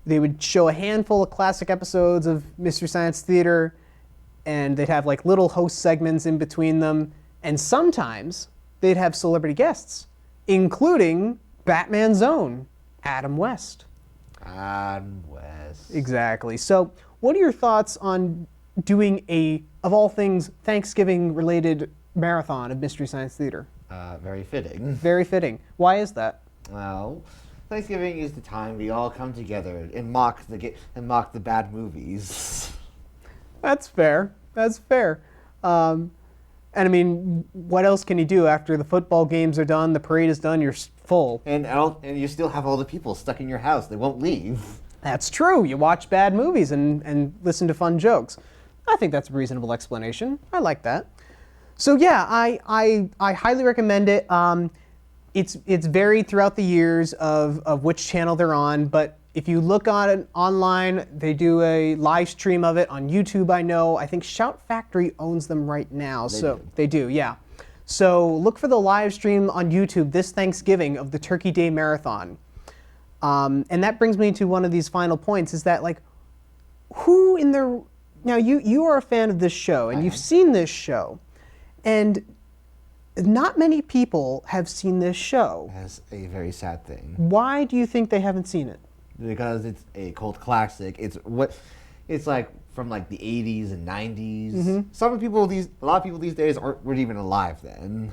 they would show a handful of classic episodes of Mystery Science Theater, and they'd have like little host segments in between them, and sometimes they'd have celebrity guests, including Batman's own Adam West. Adam West. Exactly. So what are your thoughts on doing a, of all things, Thanksgiving-related marathon of Mystery Science Theater? Very fitting. Very fitting. Why is that? Well, Thanksgiving is the time we all come together and mock the bad movies. That's fair. That's fair. And I mean, what else can you do after the football games are done, the parade is done, you're full. And you still have all the people stuck in your house. They won't leave. That's true. You watch bad movies and listen to fun jokes. I think that's a reasonable explanation. I like that. So yeah, I highly recommend it. It's varied throughout the years of which channel they're on, but if you look on it online, they do a live stream of it on YouTube, I know. I think Shout Factory owns them right now. They do, yeah. So look for the live stream on YouTube this Thanksgiving of the Turkey Day Marathon. And that brings me to one of these final points, is that like, who in their... Now you are a fan of this show, and you've seen this show, and not many people have seen this show. That's a very sad thing. Why do you think they haven't seen it? because it's a cult classic. It's like from like the 80s and 90s. Mm-hmm. A lot of people these days weren't even alive then.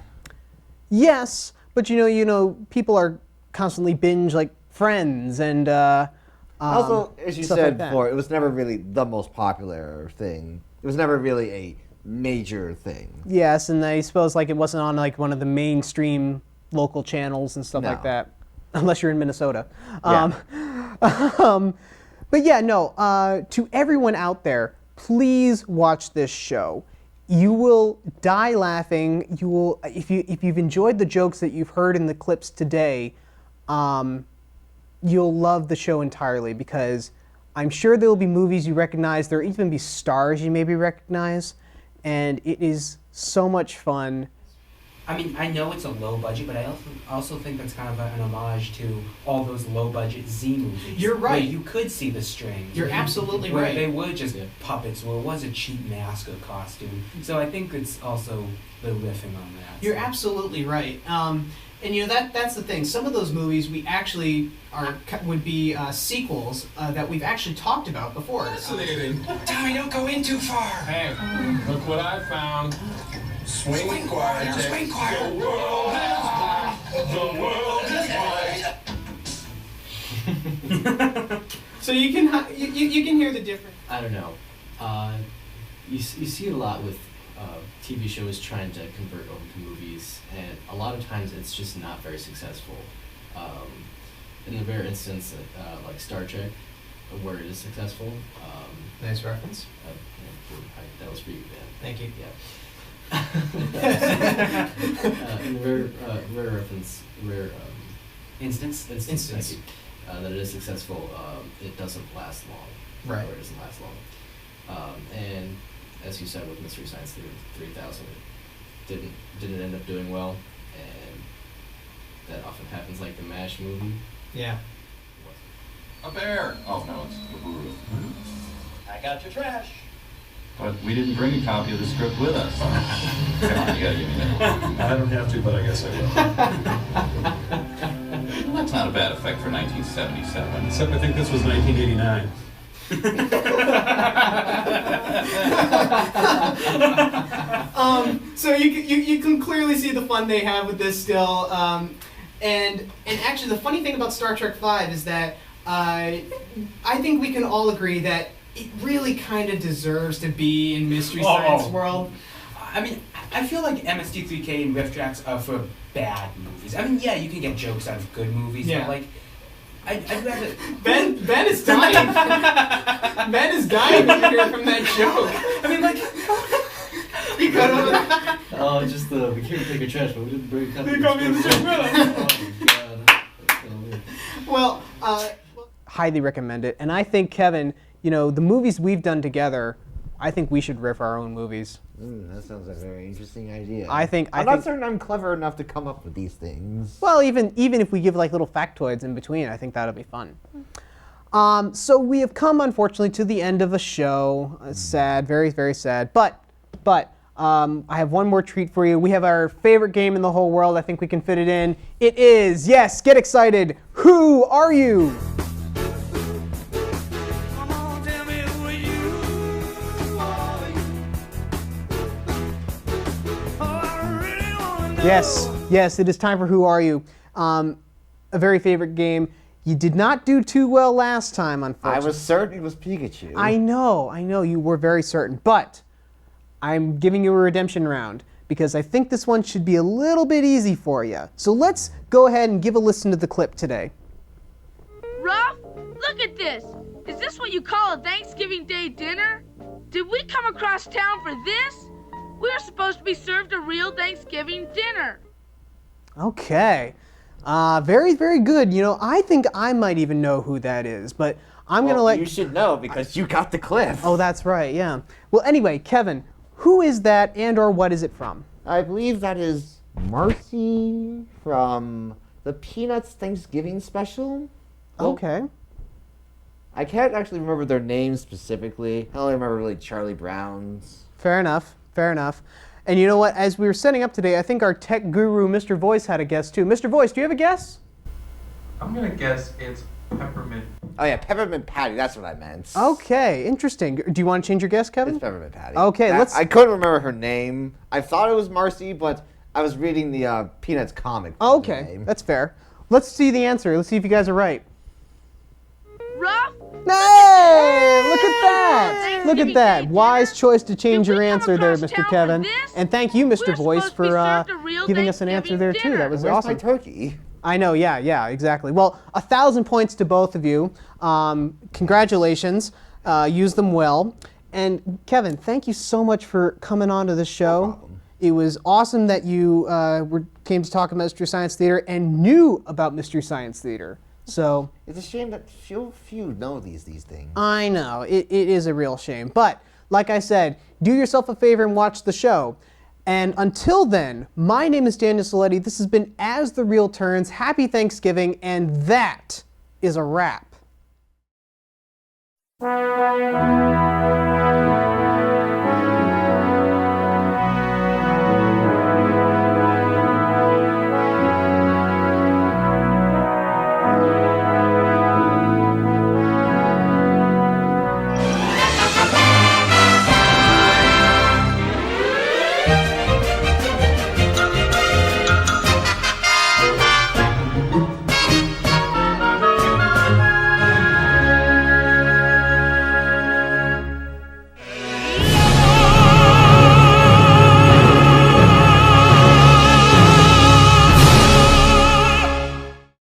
Yes, but you know, people are constantly binge like Friends and also, as you stuff said like that. before, it was never really the most popular thing. It was never really a major thing. Yes, and I suppose like it wasn't on like one of the mainstream local channels and stuff like No. that, unless you're in Minnesota. Yeah. But yeah, no. To everyone out there, please watch this show. You will die laughing. You will, if you've enjoyed the jokes that you've heard in the clips today, you'll love the show entirely because I'm sure there will be movies you recognize. There will even be stars you maybe recognize, and it is so much fun. I mean, I know it's a low budget, but I also think that's kind of an homage to all those low budget Z movies. You're right. Where you could see the strings. You're absolutely where right. They were just puppets, where it was a cheap mask or costume. So I think it's also the riffing on that. You're absolutely right. And you know that's the thing. Some of those movies we actually would be sequels that we've actually talked about before. Fascinating. Tommy, don't go in too far. Hey, look what I found. Swing choir. Swing choir. The world is black. The world is white. So you can hear the difference. I don't know. You see it a lot with TV shows trying to convert over to movies, and a lot of times it's just not very successful. In the rare instance, like Star Trek, where it is successful. Nice reference. That was for you, Dan. Thank you. Yeah. In the rare instance, thank you, that it is successful, it doesn't last long. Right. Or it doesn't last long. And as you said with Mystery Science Theater 3000, it didn't end up doing well, and that often happens, like the MASH movie. Yeah. A bear. Oh no, it's the Buru. I got your trash. But we didn't bring a copy of the script with us. Come on, you gotta give me that. I don't have to, but I guess I will. Well, that's not a bad effect for 1977. Except I think this was 1989. So you can clearly see the fun they have with this still, and actually the funny thing about Star Trek V is that I think we can all agree that it really kind of deserves to be in Mystery Science World. I mean, I feel like MST3K and Riff Tracks are for bad movies. I mean, yeah, you can get jokes out of good movies, Yeah. but like, I'd rather... Ben is dying. Ben is dying to hear from that joke. I mean, like, you got over that. Oh, just we came to take a trash, but we didn't bring a copy. They got me in the same Well, Highly recommend it. And I think, Kevin, you know, the movies we've done together, I think we should riff our own movies. That sounds like a very interesting idea. I'm not certain I'm clever enough to come up with these things. Well, even if we give like little factoids in between, I think that'll be fun. So we have come, unfortunately, to the end of the show. It's sad, very, very sad. But I have one more treat for you. We have our favorite game in the whole world. I think we can fit it in. It is, yes, get excited. Who are you? Yes, it is time for Who Are You? A very favorite game. You did not do too well last time, unfortunately. I was certain it was Pikachu. I know, you were very certain. But I'm giving you a redemption round because I think this one should be a little bit easy for you. So let's go ahead and give a listen to the clip today. Ruff, look at this. Is this what you call a Thanksgiving Day dinner? Did we come across town for this? We were supposed to be served a real Thanksgiving dinner. Okay. Very, very good. You know, I think I might even know who that is, but I'm going to let... You should know because you got the clip. Oh, that's right, yeah. Well, anyway, Kevin, who is that and or what is it from? I believe that is Marcy from the Peanuts Thanksgiving special. Okay. I can't actually remember their names specifically. I only remember really Charlie Brown's. Fair enough. And you know what? As we were setting up today, I think our tech guru, Mr. Voice, had a guess too. Mr. Voice, do you have a guess? I'm going to guess it's Peppermint Oh yeah, peppermint patty. That's what I meant. Okay, interesting. Do you want to change your guess, Kevin? It's peppermint patty. Okay, let's. I couldn't remember her name. I thought it was Marcy, but I was reading the Peanuts comic. Okay, that's fair. Let's see the answer. Let's see if you guys are right. Ruff? Hey, look at that! Look at that. Wise choice to change your answer there, Mr. Kevin. And thank you, Mr. Voice, for giving us an answer there too. That was awesome. Where's my turkey? I know, yeah, exactly. Well, 1,000 points to both of you. Congratulations. Use them well. And Kevin, thank you so much for coming on to the show. No problem. It was awesome that you came to talk about Mystery Science Theater and knew about Mystery Science Theater. So it's a shame that few know these things. I know, it is a real shame. But like I said, do yourself a favor and watch the show. And until then, my name is Daniel Soletti. This has been As the Reel Turns. Happy Thanksgiving, and that is a wrap.